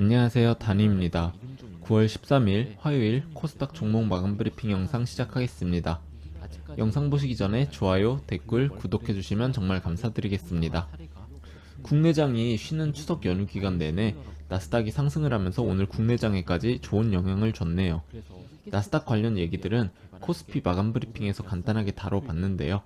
안녕하세요, 다니입니다. 9월 13일 화요일 코스닥 종목 마감 브리핑 영상 시작하겠습니다. 영상 보시기 전에 좋아요, 댓글, 구독해주시면 정말 감사드리겠습니다. 국내장이 쉬는 추석 연휴 기간 내내 나스닥이 상승을 하면서 오늘 국내장에까지 좋은 영향을 줬네요. 나스닥 관련 얘기들은 코스피 마감 브리핑에서 간단하게 다뤄봤는데요.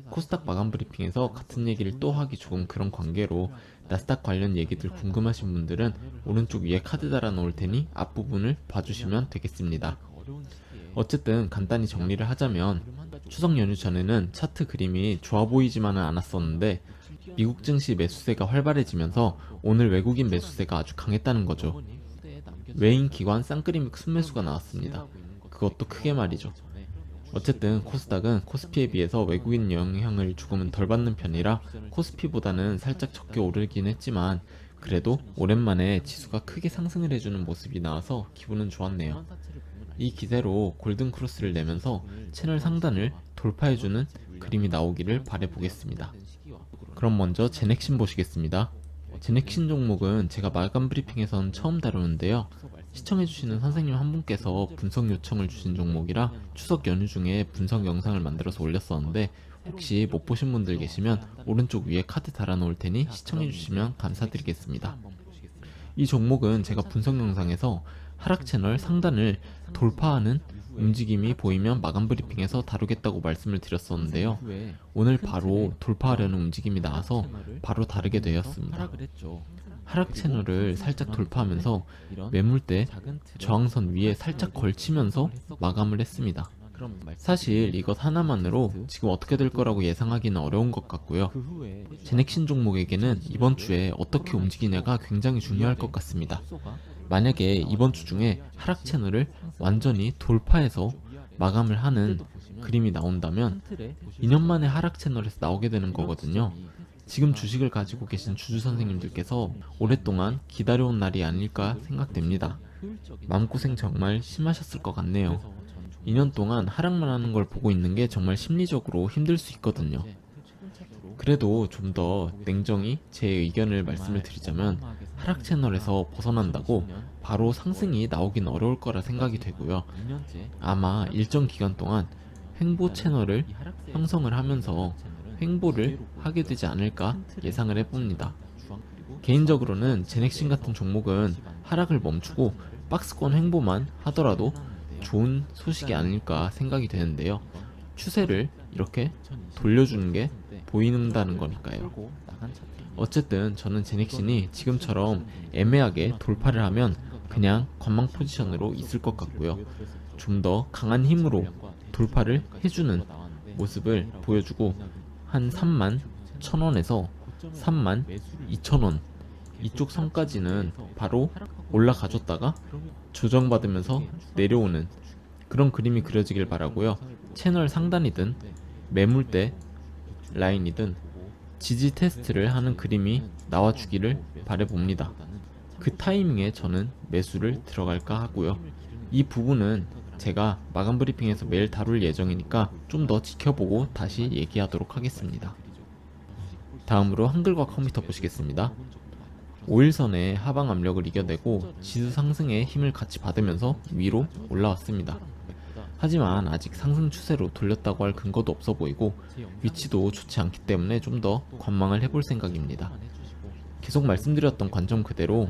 코스닥 마감 브리핑에서 같은 얘기를 또 하기 조금 그런 관계로 나스닥 관련 얘기들 궁금하신 분들은 오른쪽 위에 카드 달아 놓을 테니 앞부분을 봐주시면 되겠습니다. 어쨌든 간단히 정리를 하자면 추석 연휴 전에는 차트 그림이 좋아 보이지만은 않았었는데 미국 증시 매수세가 활발해지면서 오늘 외국인 매수세가 아주 강했다는 거죠. 외인 기관 쌍그림 순매수가 나왔습니다. 그것도 크게 말이죠. 어쨌든 코스닥은 코스피에 비해서 외국인 영향을 조금은 덜 받는 편이라 코스피보다는 살짝 적게 오르긴 했지만 그래도 오랜만에 지수가 크게 상승을 해주는 모습이 나와서 기분은 좋았네요. 이 기세로 골든 크로스를 내면서 채널 상단을 돌파해주는 그림이 나오기를 바라보겠습니다. 그럼 먼저 제넥신 보시겠습니다. 제넥신 종목은 제가 마감 브리핑에선 처음 다루는데요. 시청해주시는 선생님 한 분께서 분석 요청을 주신 종목이라 추석 연휴 중에 분석 영상을 만들어서 올렸었는데 혹시 못 보신 분들 계시면 오른쪽 위에 카드 달아 놓을 테니 시청해주시면 감사드리겠습니다. 이 종목은 제가 분석 영상에서 하락 채널 상단을 돌파하는 움직임이 보이면 마감 브리핑에서 다루겠다고 말씀을 드렸었는데요. 오늘 바로 돌파하려는 움직임이 나와서 바로 다르게 되었습니다. 하락 채널을 살짝 돌파하면서 매물대 저항선 위에 살짝 걸치면서 마감을 했습니다. 사실 이것 하나만으로 지금 어떻게 될 거라고 예상하기는 어려운 것 같고요. 제넥신 종목에게는 이번 주에 어떻게 움직이냐가 굉장히 중요할 것 같습니다. 만약에 이번 주 중에 하락 채널을 완전히 돌파해서 마감을 하는 그림이 나온다면 2년 만에 하락 채널에서 나오게 되는 거거든요. 지금 주식을 가지고 계신 주주 선생님들께서 오랫동안 기다려온 날이 아닐까 생각됩니다. 마음고생 정말 심하셨을 것 같네요. 2년 동안 하락만 하는 걸 보고 있는 게 정말 심리적으로 힘들 수 있거든요. 그래도 좀 더 냉정히 제 의견을 말씀을 드리자면 하락 채널에서 벗어난다고 바로 상승이 나오긴 어려울 거라 생각이 되고요. 아마 일정 기간 동안 횡보 채널을 형성을 하면서 횡보를 하게 되지 않을까 예상을 해봅니다. 개인적으로는 제넥신 같은 종목은 하락을 멈추고 박스권 횡보만 하더라도 좋은 소식이 아닐까 생각이 되는데요. 추세를 이렇게 돌려주는 게 보인다는 거니까요. 어쨌든 저는 제넥신이 지금처럼 애매하게 돌파를 하면 그냥 관망 포지션으로 있을 것 같고요. 좀 더 강한 힘으로 돌파를 해주는 모습을 보여주고 한 31,000원에서 32,000원 이쪽 선까지는 바로 올라가줬다가 조정받으면서 내려오는 그런 그림이 그려지길 바라고요. 채널 상단이든 매물대 라인이든 지지 테스트를 하는 그림이 나와주기를 바라봅니다. 그 타이밍에 저는 매수를 들어갈까 하고요. 이 부분은 제가 마감 브리핑에서 매일 다룰 예정이니까 좀 더 지켜보고 다시 얘기하도록 하겠습니다. 다음으로 한글과 컴퓨터 보시겠습니다. 5일선의 하방 압력을 이겨내고 지수 상승에 힘을 같이 받으면서 위로 올라왔습니다. 하지만 아직 상승 추세로 돌렸다고 할 근거도 없어 보이고 위치도 좋지 않기 때문에 좀 더 관망을 해볼 생각입니다. 계속 말씀드렸던 관점 그대로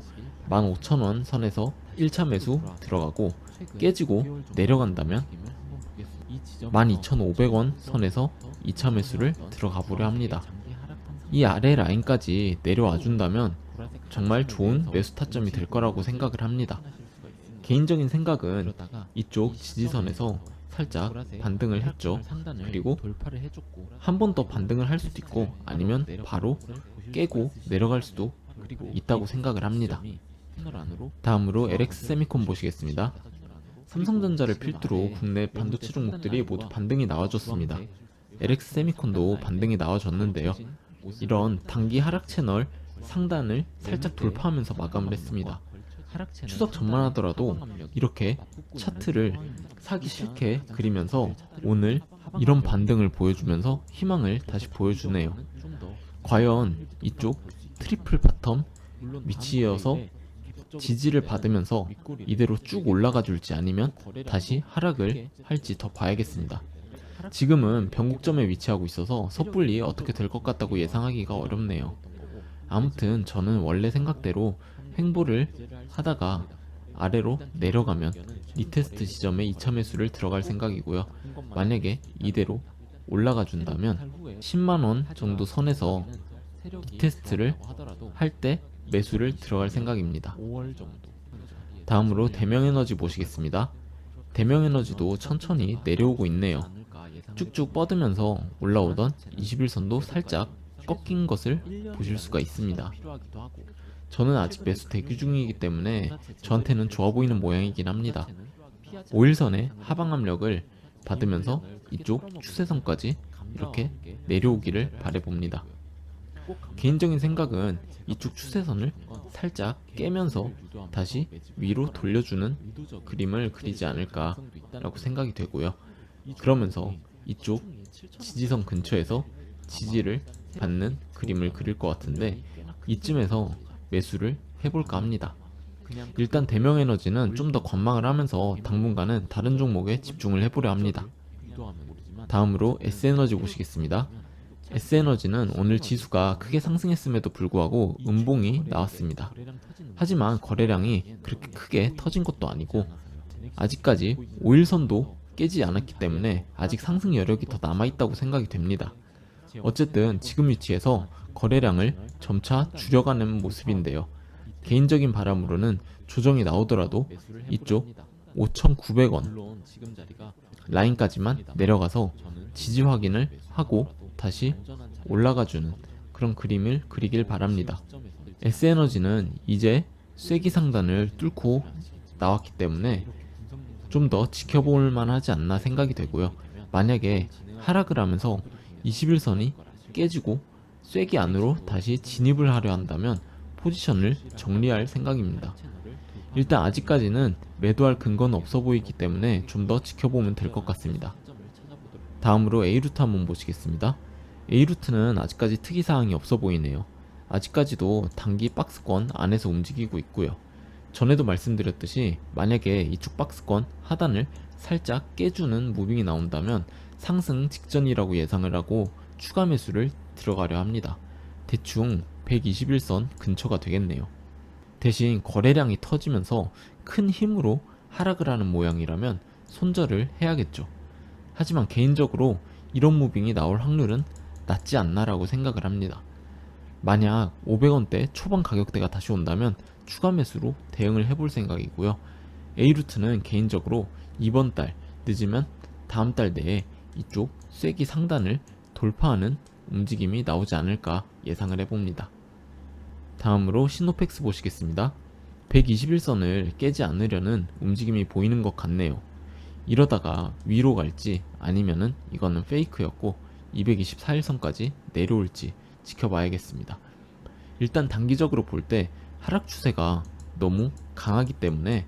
15,000원 선에서 1차 매수 들어가고 깨지고 내려간다면 12,500원 선에서 2차 매수를 들어가 보려 합니다. 이 아래 라인까지 내려와 준다면 정말 좋은 매수 타점이 될 거라고 생각을 합니다. 개인적인 생각은 이쪽 지지선에서 살짝 반등을 했죠. 그리고 한 번 더 반등을 할 수도 있고 아니면 바로 깨고 내려갈 수도 있다고 생각을 합니다. 다음으로 LX 세미콘 보시겠습니다. 삼성전자를 필두로 국내 반도체 종목들이 모두 반등이 나와줬습니다. LX 세미콘도 반등이 나와줬는데요. 이런 단기 하락 채널 상단을 살짝 돌파하면서 마감을 했습니다. 추석 전만 하더라도 이렇게 차트를 사기 싫게 그리면서 오늘 이런 반등을 보여주면서 희망을 다시 보여주네요. 과연 이쪽 트리플 바텀 위치여서 지지를 받으면서 이대로 쭉 올라가 줄지 아니면 다시 하락을 할지 더 봐야겠습니다. 지금은 변곡점에 위치하고 있어서 섣불리 어떻게 될 것 같다고 예상하기가 어렵네요. 아무튼 저는 원래 생각대로 횡보를 하다가 아래로 내려가면 리테스트 지점에 2차 매수를 들어갈 생각이고요. 만약에 이대로 올라가 준다면 10만원 정도 선에서 리테스트를 할 때 매수를 들어갈 생각입니다. 다음으로 대명에너지 보시겠습니다. 대명에너지도 천천히 내려오고 있네요. 쭉쭉 뻗으면서 올라오던 21선도 살짝 꺾인 것을 보실 수가 있습니다. 저는 아직 매수 대기 중이기 때문에 저한테는 좋아 보이는 모양이긴 합니다. 5일선의 하방 압력을 받으면서 이쪽 추세선까지 이렇게 내려오기를 바라봅니다. 개인적인 생각은 이쪽 추세선을 살짝 깨면서 다시 위로 돌려주는 그림을 그리지 않을까라고 생각이 되고요. 그러면서 이쪽 지지선 근처에서 지지를 받는 그림을 그릴 것 같은데 이쯤에서 매수를 해볼까 합니다. 일단 대명에너지는 좀 더 관망을 하면서 당분간은 다른 종목에 집중을 해보려 합니다. 다음으로 S에너지 보시겠습니다. S에너지는 오늘 지수가 크게 상승했음에도 불구하고 음봉이 나왔습니다. 하지만 거래량이 그렇게 크게 터진 것도 아니고 아직까지 5일선도 깨지 않았기 때문에 아직 상승 여력이 더 남아있다고 생각이 됩니다. 어쨌든 지금 위치에서 거래량을 점차 줄여가는 모습인데요. 개인적인 바람으로는 조정이 나오더라도 이쪽 5,900원 라인까지만 내려가서 지지 확인을 하고 다시 올라가주는 그런 그림을 그리길 바랍니다. S에너지는 이제 쐐기 상단을 뚫고 나왔기 때문에 좀 더 지켜볼 만하지 않나 생각이 되고요. 만약에 하락을 하면서 21선이 깨지고 쐐기 안으로 다시 진입을 하려 한다면 포지션을 정리할 생각입니다. 일단 아직까지는 매도할 근거는 없어 보이기 때문에 좀 더 지켜보면 될 것 같습니다. 다음으로 A루트 한번 보시겠습니다. A루트는 아직까지 특이사항이 없어 보이네요. 아직까지도 단기 박스권 안에서 움직이고 있고요. 전에도 말씀드렸듯이 만약에 이쪽 박스권 하단을 살짝 깨주는 무빙이 나온다면 상승 직전이라고 예상을 하고 추가 매수를 들어가려 합니다. 대충 121선 근처가 되겠네요. 대신 거래량이 터지면서 큰 힘으로 하락을 하는 모양이라면 손절을 해야겠죠. 하지만 개인적으로 이런 무빙이 나올 확률은 낮지 않나라고 생각을 합니다. 만약 500원대 초반 가격대가 다시 온다면 추가 매수로 대응을 해볼 생각이고요. A루트는 개인적으로 이번 달 늦으면 다음 달 내에 이쪽 쐐기 상단을 돌파하는 움직임이 나오지 않을까 예상을 해봅니다. 다음으로 시노펙스 보시겠습니다. 121선을 깨지 않으려는 움직임이 보이는 것 같네요. 이러다가 위로 갈지 아니면은 이거는 페이크였고 224일선까지 내려올지 지켜봐야겠습니다. 일단 단기적으로 볼 때 하락 추세가 너무 강하기 때문에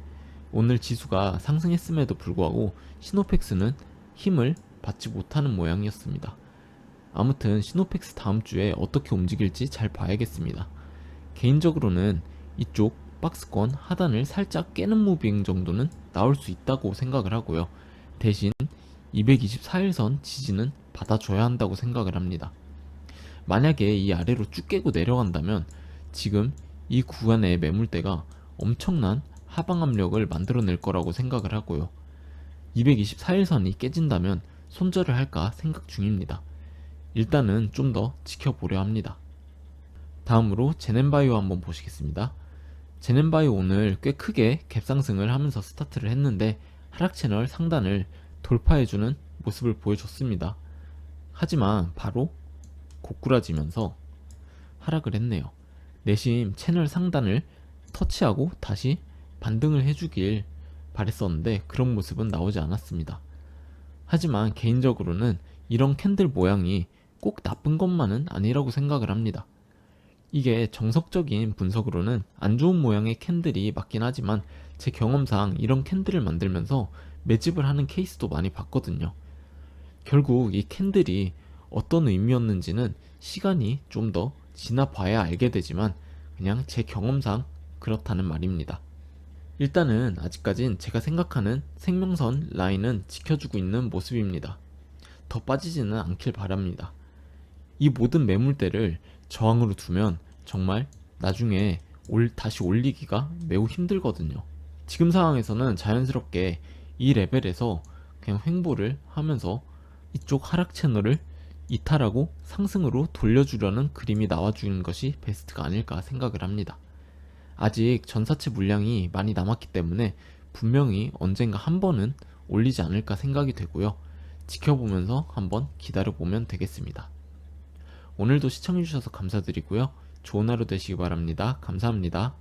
오늘 지수가 상승했음에도 불구하고 시노펙스는 힘을 받지 못하는 모양이었습니다. 아무튼 시노펙스 다음 주에 어떻게 움직일지 잘 봐야겠습니다. 개인적으로는 이쪽 박스권 하단을 살짝 깨는 무빙 정도는 나올 수 있다고 생각을 하고요. 대신 224일선 지지는 받아줘야 한다고 생각을 합니다. 만약에 이 아래로 쭉 깨고 내려간다면 지금 이 구간의 매물대가 엄청난 하방 압력을 만들어낼 거라고 생각을 하고요. 224일선이 깨진다면 손절을 할까 생각 중입니다. 일단은 좀 더 지켜보려 합니다. 다음으로 제넨바이오 한번 보시겠습니다. 제넨바이오 오늘 꽤 크게 갭상승을 하면서 스타트를 했는데 하락 채널 상단을 돌파해주는 모습을 보여줬습니다. 하지만 바로 고꾸라지면서 하락을 했네요. 내심 채널 상단을 터치하고 다시 반등을 해주길 바랬었는데 그런 모습은 나오지 않았습니다. 하지만 개인적으로는 이런 캔들 모양이 꼭 나쁜 것만은 아니라고 생각을 합니다. 이게 정석적인 분석으로는 안 좋은 모양의 캔들이 맞긴 하지만 제 경험상 이런 캔들을 만들면서 매집을 하는 케이스도 많이 봤거든요. 결국 이 캔들이 어떤 의미였는지는 시간이 좀 더 지나봐야 알게 되지만 그냥 제 경험상 그렇다는 말입니다. 일단은 아직까진 제가 생각하는 생명선 라인은 지켜주고 있는 모습입니다. 더 빠지지는 않길 바랍니다. 이 모든 매물대를 저항으로 두면 정말 나중에 다시 올리기가 매우 힘들거든요. 지금 상황에서는 자연스럽게 이 레벨에서 그냥 횡보를 하면서 이쪽 하락 채널을 이탈하고 상승으로 돌려주려는 그림이 나와주는 것이 베스트가 아닐까 생각을 합니다. 아직 전사채 물량이 많이 남았기 때문에 분명히 언젠가 한 번은 올리지 않을까 생각이 되고요. 지켜보면서 한번 기다려보면 되겠습니다. 오늘도 시청해주셔서 감사드리고요. 좋은 하루 되시기 바랍니다. 감사합니다.